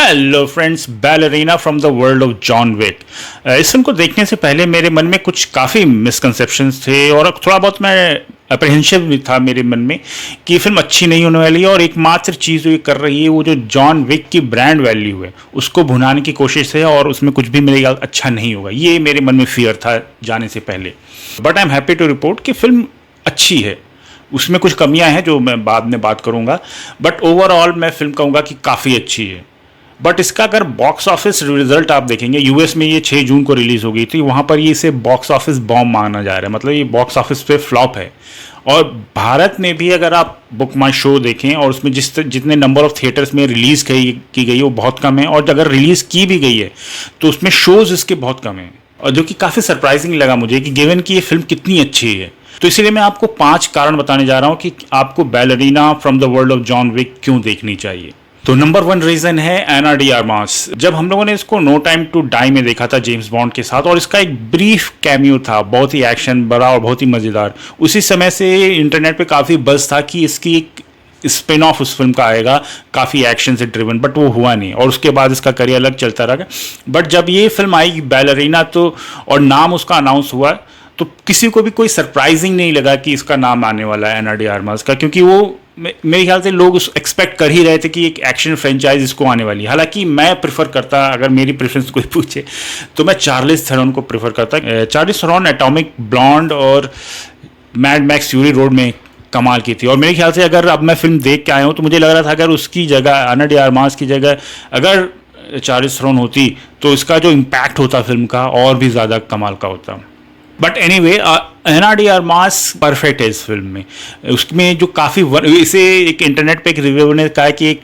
Hello friends, Ballerina from the world of John Wick. इस film को देखने से पहले मेरे मन में कुछ काफ़ी मिसकंसेप्शंस थे और थोड़ा बहुत मैं अप्रहेंसिव भी था मेरे मन में कि ये फिल्म अच्छी नहीं होने वाली है और एकमात्र चीज़ जो ये कर रही है वो जो जॉन विक की ब्रांड वैल्यू है उसको भुनाने की कोशिश है और उसमें कुछ भी मेरे ख्याल अच्छा नहीं होगा। ये मेरे मन में फियर था जाने से पहले। But I am happy to report कि फिल्म अच्छी है, उसमें कुछ कमियां हैं जो मैं बाद में बात करूंगा, बट ओवरऑल मैं फिल्म कहूँगा कि काफ़ी अच्छी है। बट इसका अगर बॉक्स ऑफिस रिजल्ट आप देखेंगे, यूएस में ये 6 जून को रिलीज़ हो गई थी, वहाँ पर ये इसे बॉक्स ऑफिस बॉम्ब माना जा रहा है, मतलब ये बॉक्स ऑफिस पे फ्लॉप है। और भारत में भी अगर आप बुक माई शो देखें और उसमें जितने नंबर ऑफ थिएटर्स में रिलीज़ की गई है वो बहुत कम है, और अगर रिलीज़ की भी गई है तो उसमें शोज़ इसके बहुत कम हैं, और जो कि काफ़ी सरप्राइजिंग लगा मुझे कि गिवन कि ये फिल्म कितनी अच्छी है। तो इसीलिए मैं आपको 5 कारण बताने जा रहा हूँ कि आपको Ballerina from the world of John Wick क्यों देखनी चाहिए। तो नंबर 1 रीज़न है एना डी आर्मास। जब हम लोगों ने इसको नो टाइम टू डाई में देखा था जेम्स बॉन्ड के साथ, और इसका एक ब्रीफ कैमियो था, बहुत ही एक्शन बड़ा और बहुत ही मज़ेदार। उसी समय से इंटरनेट पे काफ़ी बज़ था कि इसकी एक स्पिन ऑफ उस फिल्म का आएगा काफ़ी एक्शन से ड्रिवन, बट वो हुआ नहीं और उसके बाद इसका करियर अलग चलता रहा। बट जब ये फिल्म आई बैलरीना तो और नाम उसका अनाउंस हुआ तो किसी को भी कोई सरप्राइजिंग नहीं लगा कि इसका नाम आने वाला है एना डी आर्मास का, क्योंकि वो मेरे ख्याल से लोग एक्सपेक्ट कर ही रहे थे कि एक एक्शन फ्रेंचाइज इसको आने वाली है। हालांकि मैं प्रेफर करता, अगर मेरी प्रेफरेंस कोई पूछे तो मैं चार्लिस थेरॉन को प्रेफर करता। चार्लिस थेरॉन एटॉमिक ब्लॉन्ड और मैड मैक्स फ्यूरी रोड में कमाल की थी, और मेरे ख्याल से अगर अब मैं फिल्म देख के आया हूँ तो मुझे लग रहा था अगर उसकी जगह एना डी आर्मास की जगह अगर चार्लिस थेरॉन होती तो इसका जो इम्पैक्ट होता फिल्म का और भी ज़्यादा कमाल का होता। But anyway, Ana de Armas perfect है इस फिल्म में। उसमें जो काफ़ी इसे एक इंटरनेट पे एक रिव्यूअर ने कहा कि एक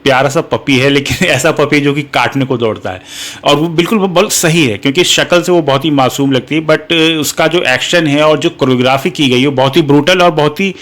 प्यारा सा पपी है, लेकिन ऐसा पपी जो कि काटने को दौड़ता है, और वो बिल्कुल बहुत सही है क्योंकि शक्ल से वो बहुत ही मासूम लगती है। बट उसका जो एक्शन है और जो कोरियोग्राफी की गई है वो बहुत ही ब्रूटल और बहुत ही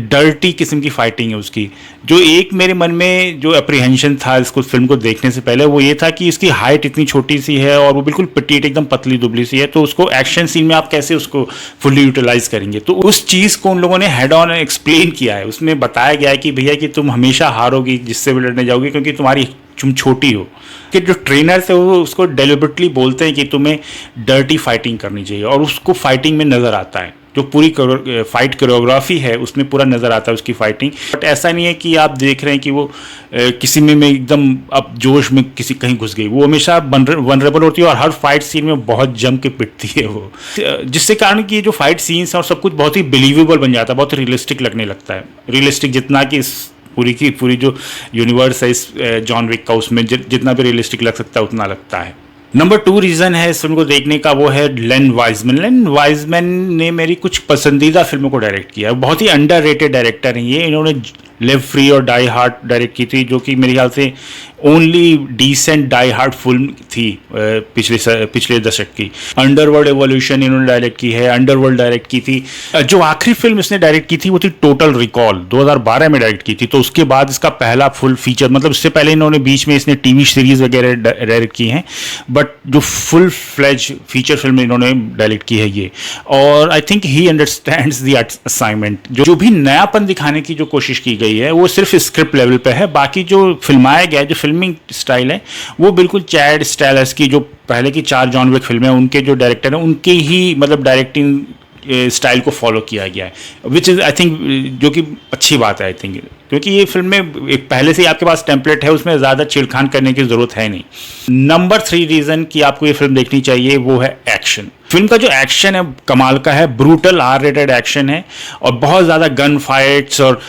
डर्टी किस्म की फाइटिंग है उसकी। जो एक मेरे मन में जो अप्रीहेंशन था इसको फिल्म को देखने से पहले वो ये था कि इसकी हाइट इतनी छोटी सी है और वो बिल्कुल पिटीट एकदम पतली दुबली सी है, तो उसको एक्शन सीन में आप कैसे उसको फुल्ली यूटिलाइज करेंगे। तो उस चीज़ को उन लोगों ने हेड ऑन एक्सप्लेन किया है। उसमें बताया गया है कि भैया कि तुम हमेशा हारोगी जिससे भी लड़ने जाओगी क्योंकि तुम छोटी हो। कि जो ट्रेनर है वो उसको डेलिबरेटली बोलते हैं कि तुम्हें डर्टी फाइटिंग करनी चाहिए, और उसको फाइटिंग में नज़र आता है। जो पूरी फाइट कोरियोग्राफी है उसमें पूरा नज़र आता है उसकी फाइटिंग। बट ऐसा नहीं है कि आप देख रहे हैं कि वो किसी में एकदम अब जोश में किसी कहीं घुस गई। वो हमेशा वनरेबल होती है और हर फाइट सीन में बहुत जम के पिटती है वो, जिससे कारण कि जो फाइट सीन्स हैं और सब कुछ बहुत ही बिलीवेबल बन जाता है, बहुत रियलिस्टिक लगने लगता है। रियलिस्टिक जितना कि इस पूरी की पूरी जो यूनिवर्स है इस जॉन विक का, उसमें जितना भी रियलिस्टिक लग सकता है उतना लगता है। नंबर 2 रीज़न है इस फिल्म को देखने का, वो है लेन वाइजमैन। लेन वाइजमैन ने मेरी कुछ पसंदीदा फिल्मों को डायरेक्ट किया है। बहुत ही अंडररेटेड डायरेक्टर हैं ये। इन्होंने लिव फ्री और डाई हार्ड डायरेक्ट की थी, जो कि मेरे ख्याल से only decent Die Hard film थी पिछले दशक की। अंडरवर्ल्ड एवोल्यूशन इन्होंने डायरेक्ट की है, अंडरवर्ल्ड डायरेक्ट की थी। जो आखिरी फिल्म इसने डायरेक्ट की थी वो थी टोटल रिकॉल, 2012 में डायरेक्ट की थी। तो उसके बाद इसका पहला फुल फीचर, मतलब इससे पहले इन्होंने बीच में इसने टीवी सीरीज वगैरह डायरेक्ट की हैं, बट जो फुल फ्लेज फीचर फिल्म इन्होंने डायरेक्ट की है ये। और I think he understands the assignment. जो भी नयापन दिखाने की जो कोशिश की गई है वो सिर्फ स्क्रिप्ट लेवल पे है, बाकी जो फिल्माया गया है, जो फिल्मिंग स्टाइल है वो बिल्कुल चैड स्टाइलस की, जो पहले की 4 जॉन विक फिल्में उनके जो डायरेक्टर हैं उनके ही मतलब डायरेक्टिंग स्टाइल को फॉलो किया गया है, विच इज़ आई थिंक जो कि अच्छी बात है आई थिंक, क्योंकि ये फिल्म में एक पहले से ही आपके पास टेम्पलेट है, उसमें ज़्यादा छेड़खान करने की ज़रूरत है नहीं। नंबर 3 रीज़न कि आपको ये फिल्म देखनी चाहिए वो है एक्शन। फिल्म का जो एक्शन है कमाल का है, ब्रूटल R-रेटेड एक्शन है, और बहुत ज़्यादा गन फाइट्स और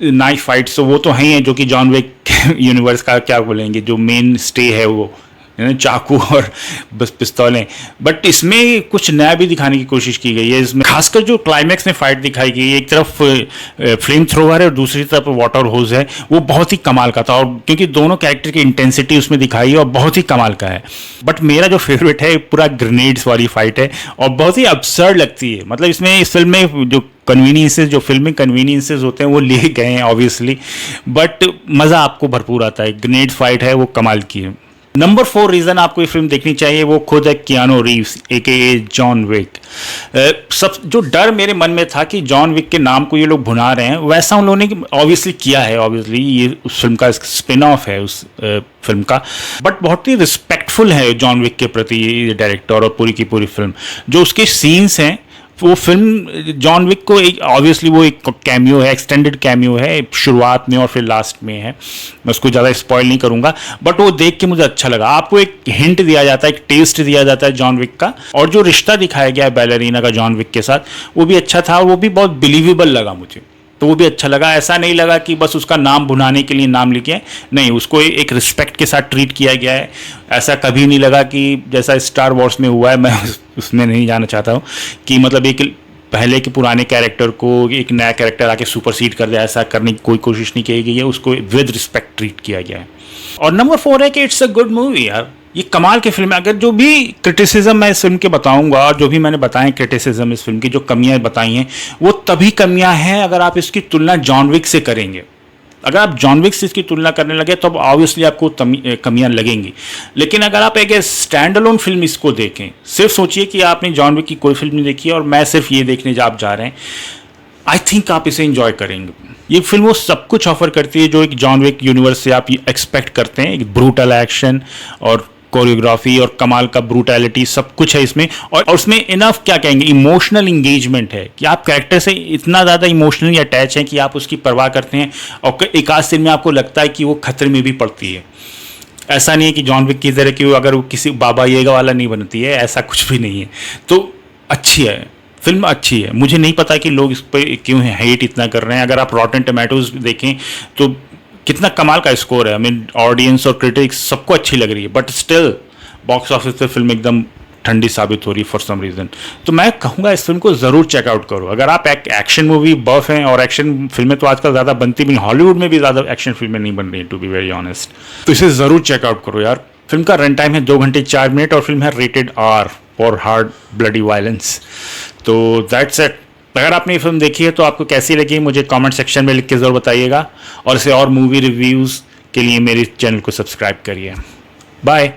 नाइफ फाइट्स तो वो तो हैं ही, जो कि जॉन विक यूनिवर्स का क्या बोलेंगे जो मेन स्टे है वो चाकू और बस पिस्तौलें। बट इसमें कुछ नया भी दिखाने की कोशिश की गई है। इसमें खासकर जो क्लाइमैक्स में फाइट दिखाई गई है, एक तरफ फ्लेम थ्रोवर है और दूसरी तरफ वाटर होज है, वो बहुत ही कमाल का था, और क्योंकि दोनों कैरेक्टर की इंटेंसिटी उसमें दिखाई है और बहुत ही कमाल का है। बट मेरा जो फेवरेट है पूरा ग्रेनेड्स वाली फाइट है, और बहुत ही अब्सर्ड लगती है। मतलब इसमें इस फिल्म में जो कन्वीनियंसेस, जो फिल्मिंग कन्वीनियंसेस होते हैं वो लिए गए हैं ऑब्वियसली, बट मज़ा आपको भरपूर आता है। ग्रेनेड फाइट है वो कमाल की है। नंबर 4 रीज़न आपको ये फिल्म देखनी चाहिए वो खुद है Keanu Reeves AKA John Wick. सब जो डर मेरे मन में था कि जॉन विक के नाम को ये लोग भुना रहे हैं, वैसा उन लोगों ने ऑब्वियसली किया है। ऑब्वियसली ये उस फिल्म का स्पिन ऑफ है उस फिल्म का, बट बहुत ही रिस्पेक्टफुल है जॉन विक के प्रति ये डायरेक्टर और पूरी की पूरी फिल्म। जो उसके सीन्स हैं, वो फिल्म जॉन विक को एक ऑब्वियसली वो एक कैमियो है, एक्सटेंडेड कैमियो है, शुरुआत में और फिर लास्ट में है। मैं उसको ज़्यादा स्पॉइल नहीं करूंगा, बट वो देख के मुझे अच्छा लगा। आपको एक हिंट दिया जाता है, एक टेस्ट दिया जाता है जॉन विक का, और जो रिश्ता दिखाया गया है बैलरीना का जॉन विक के साथ वो भी अच्छा था, और वो भी बहुत बिलीवेबल लगा मुझे। तो वो भी अच्छा लगा। ऐसा नहीं लगा कि बस उसका नाम भुनाने के लिए नाम लिखे हैं, नहीं, उसको एक रिस्पेक्ट के साथ ट्रीट किया गया है। ऐसा कभी नहीं लगा कि जैसा स्टार वॉर्स में हुआ है, मैं उसमें नहीं जाना चाहता हूँ कि मतलब एक पहले के पुराने कैरेक्टर को एक नया कैरेक्टर आके सुपरसीड कर दिया, ऐसा करने की कोई कोशिश नहीं की गई है। उसको विद रिस्पेक्ट ट्रीट किया गया है। और नंबर 4 है कि इट्स अ गुड मूवी यार, ये कमाल की फिल्म है। अगर जो भी क्रिटिसिज्म मैं इस फिल्म के बताऊंगा और जो भी मैंने बताए क्रिटिसिज्म इस फिल्म की, जो कमियां बताई हैं, वो तभी कमियां हैं अगर आप इसकी तुलना जॉन विक से करेंगे। अगर आप जॉन विक से इसकी तुलना करने लगे तो अब ऑब्वियसली आपको कमियां लगेंगी। लेकिन अगर आप एक स्टैंड अलोन फिल्म इसको देखें, सिर्फ सोचिए कि आपने जॉन विक की कोई फिल्म नहीं देखी है और मैं सिर्फ ये देखने आप जा रहे हैं, आई थिंक आप इसे एंजॉय करेंगे। ये फिल्म वो सब कुछ ऑफर करती है जो एक जॉन विक यूनिवर्स से आप एक्सपेक्ट करते हैं। एक ब्रूटल एक्शन और कोरियोग्राफी और कमाल का ब्रूटैलिटी सब कुछ है इसमें, और उसमें इनफ क्या कहेंगे, इमोशनल इंगेजमेंट है कि आप कैरेक्टर से इतना ज़्यादा इमोशनली अटैच हैं कि आप उसकी परवाह करते हैं, और एक आध सीन में आपको लगता है कि वो खतरे में भी पड़ती है। ऐसा नहीं है कि जॉन विक की तरह कि वो अगर वो किसी बाबा येगा वाला नहीं बनती है, ऐसा कुछ भी नहीं है। तो अच्छी है फिल्म, अच्छी है। मुझे नहीं पता कि लोग इस पर क्यों हेट इतना कर रहे हैं। अगर आप रॉटन टोमेटोज देखें तो कितना कमाल का स्कोर है। आई मीन ऑडियंस और क्रिटिक्स सबको अच्छी लग रही है, बट स्टिल बॉक्स ऑफिस पे फिल्म एकदम ठंडी साबित हो रही है फॉर सम रीज़न। तो मैं कहूँगा इस फिल्म को ज़रूर चेकआउट करो अगर आप एक एक्शन मूवी बफ हैं, और एक्शन फिल्में तो आजकल ज़्यादा बनती भी नहीं, हॉलीवुड में भी ज़्यादा एक्शन फिल्में नहीं बन रही टू बी वेरी ऑनेस्ट। तो इसे ज़रूर चेकआउट करो यार। फिल्म का रन टाइम है 2 घंटे 4 मिनट और फिल्म है rated R for hard bloody violence. तो दैट्स इट। अगर आपने ये फिल्म देखी है तो आपको कैसी लगी मुझे कमेंट सेक्शन में लिख के ज़रूर बताइएगा, और इसे और मूवी रिव्यूज़ के लिए मेरे चैनल को सब्सक्राइब करिए। बाय।